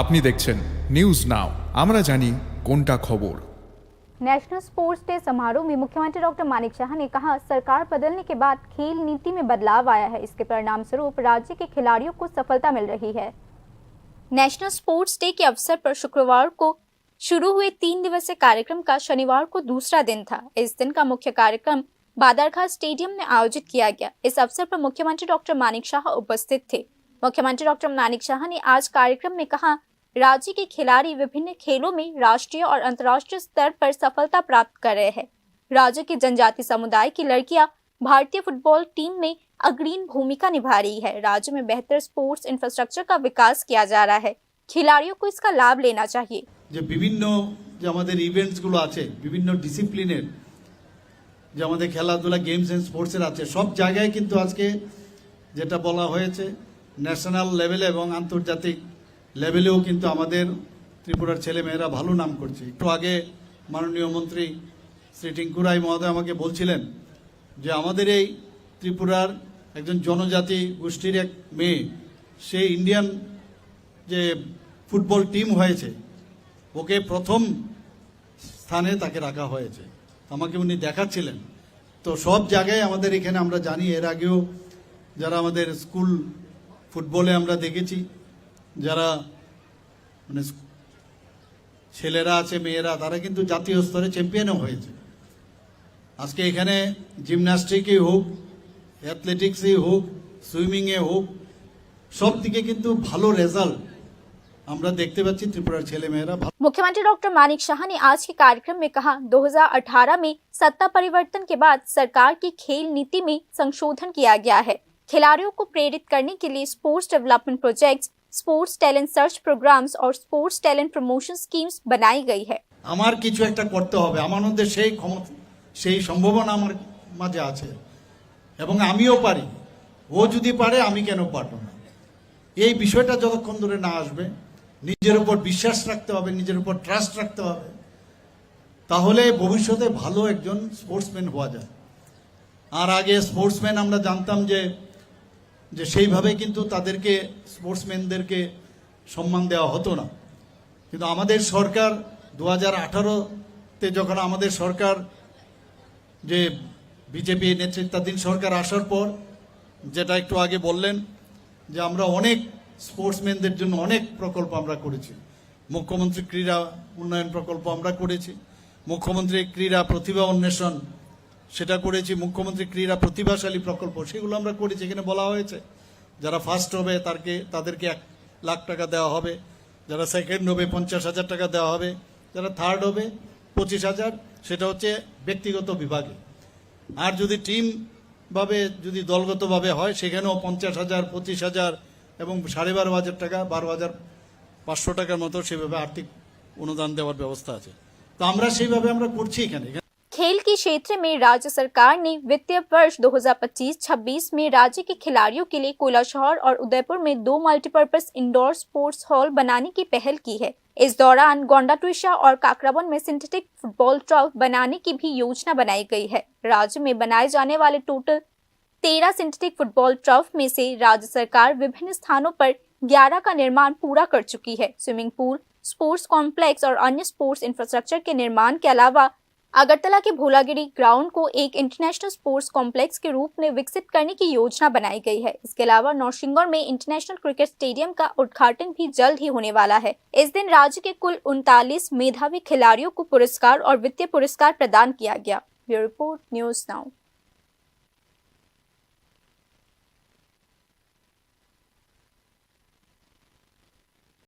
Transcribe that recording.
আপনি দেখছেন news now, আমরা জানি কোনটা খবর। नेशनल स्पोर्ट्स डे समारोह में मुख्यमंत्री डॉक्टर मानिक शाह ने कहा, सरकार बदलने के बाद खेल नीति में बदलाव आया है। इसके परिणाम स्वरूप राज्य के खिलाड़ियों को सफलता मिल रही है। नेशनल स्पोर्ट्स डे के अवसर पर शुक्रवार को शुरू हुए 3 दिवसीय कार्यक्रम का शनिवार को दूसरा दिन था। इस दिन का मुख्य कार्यक्रम बादरघाट स्टेडियम में आयोजित किया गया। इस अवसर पर मुख्यमंत्री डॉक्टर मानिक शाह उपस्थित थे। मुख्यमंत्री डॉक्टर मानिक शाह ने आज कार्यक्रम में कहा, राज्य के खिलाड़ी विभिन्न खेलों में राष्ट्रीय और अंतर्राष्ट्रीय स्तर पर सफलता प्राप्त कर रहे हैं। राज्य के जनजाति समुदाय की लड़कियां भारतीय फुटबॉल टीम में अग्रणी भूमिका निभा रही है। राज्य में बेहतर स्पोर्ट्स इंफ्रास्ट्रक्चर का विकास किया जा रहा है। खिलाड़ियों को इसका लाभ लेना चाहिए। যে বিভিন্ন যে আমাদের ইভেন্টসগুলো আছে, বিভিন্ন ডিসিপ্লিনের যে আমাদের খেলাধুলা গেমস এন্ড স্পোর্টসের আছে, সব জায়গায় কিন্তু আজকে যেটা বলা হয়েছে ন্যাশনাল লেভেলে এবং আন্তর্জাতিক লেভেলেও কিন্তু আমাদের ত্রিপুরার ছেলেমেয়েরা ভালো নাম করছে। একটু আগে মাননীয় মন্ত্রী শ্রী টিঙ্কু রায় মহোদয় আমাকে বলছিলেন যে আমাদের এই ত্রিপুরার একজন জনজাতি গোষ্ঠীর এক মেয়ে, সে ইন্ডিয়ান যে ফুটবল টিম হয়েছে, ওকে প্রথম স্থানে তাকে রাখা হয়েছে, আমাকে উনি দেখাচ্ছিলেন। তো সব জায়গায় আমাদের এখানে আমরা জানি, এর আগেও যারা আমাদের স্কুল ফুটবলে আমরা দেখেছি, যারা মানে ছেলেরা আছে, মেয়েরা, তারা কিন্তু জাতীয় স্তরে চ্যাম্পিয়নও হয়েছে। আজকে এখানে জিমন্যাস্টিকই হোক, অ্যাথলেটিক্সই হোক, সুইমিংয়ে হোক, সব দিকে কিন্তু ভালো রেজাল্ট আমরা দেখতে পাচ্ছি ত্রিপুরার ছেলেমেয়েরা। मुख्यमंत्री डॉक्टर मानिक शाह ने आज के कार्यक्रम में कहा, 2018 में सत्ता परिवर्तन के बाद सरकार की खेल नीति में संशोधन किया गया है। खिलाड़ियों को प्रेरित करने के लिए sports development projects, sports talent search programmes और स्पोर्ट्स टैलेंट प्रमोशन स्कीम्स बनाई गई है। আমার কিছু একটা করতে হবে, আমার মধ্যে সেই ক্ষমতা, সেই সম্ভাবনা আমার মাঝে আছে এবং আমিও পারি। ও যদি পারে আমি কেন পারবো না? এই বিষয়টা যতক্ষণ ধরে না আসবে, নিজের উপর বিশ্বাস রাখতে হবে, নিজের উপর ট্রাস্ট রাখতে হবে, তাহলে ভবিষ্যতে ভালো একজন স্পোর্টসম্যান হওয়া যায়। আর আগে স্পোর্টসম্যান আমরা জানতাম যে সেইভাবে কিন্তু তাদেরকে স্পোর্টসম্যানদেরকে সম্মান দেওয়া হতো না। কিন্তু আমাদের সরকার 2018-তে যখন আমাদের সরকার যে বিজেপি নেতৃত্বাধীন সরকার আসার পর, যেটা একটু আগে বললেন যে আমরা অনেক স্পোর্টসম্যানদের জন্য অনেক প্রকল্প আমরা করেছি। মুখ্যমন্ত্রী ক্রীড়া উন্নয়ন প্রকল্প আমরা করেছি, মুখ্যমন্ত্রী ক্রীড়া প্রতিভা অন্বেষণ সেটা করেছি, মুখ্যমন্ত্রী ক্রীড়া প্রতিভাশালী প্রকল্প সেগুলো আমরা করেছি। এখানে বলা হয়েছে যারা ফার্স্ট হবে তাদেরকে 1 লাখ টাকা দেওয়া হবে, যারা সেকেন্ড হবে 50,000 টাকা দেওয়া হবে, যারা থার্ড হবে 25,000, সেটা হচ্ছে ব্যক্তিগত বিভাগে। আর যদি টিম ভাবে, যদি দলগতভাবে হয়, সেখানেও 50,000, 25,000 এবং 12,500 টাকা, 12,500 টাকার মতো সেভাবে আর্থিক অনুদান দেওয়ার ব্যবস্থা আছে। তো আমরা সেইভাবে আমরা করছি। এখানে खेल के क्षेत्र में राज्य सरकार ने वित्तीय वर्ष 2025-26 में राज्य के खिलाड़ियों के लिए कोइलाशहर और उदयपुर में 2 मल्टीपर्पज इंडोर स्पोर्ट्स हॉल बनाने की पहल की है। इस दौरान गोंडाटुइशा और काकरावन में सिंथेटिक फुटबॉल टर्फ बनाने की भी योजना बनाई गई है। राज्य में बनाए जाने वाले टोटल 13 सिंथेटिक फुटबॉल टर्फ में से राज्य सरकार विभिन्न स्थानों पर 11 का निर्माण पूरा कर चुकी है। स्विमिंग पूल, स्पोर्ट्स कॉम्प्लेक्स और अन्य स्पोर्ट्स इंफ्रास्ट्रक्चर के निर्माण के अलावा अगरतला के भोलागिरी ग्राउंड को एक इंटरनेशनल स्पोर्ट्स कॉम्प्लेक्स के रूप में विकसित करने की योजना बनाई गई है। इसके अलावा नौशिंगौर में इंटरनेशनल क्रिकेट स्टेडियम का उद्घाटन भी जल्द ही होने वाला है। इस दिन राज्य के कुल 39 मेधावी खिलाड़ियों को पुरस्कार और वित्तीय पुरस्कार प्रदान किया गया। Bureau report, news now.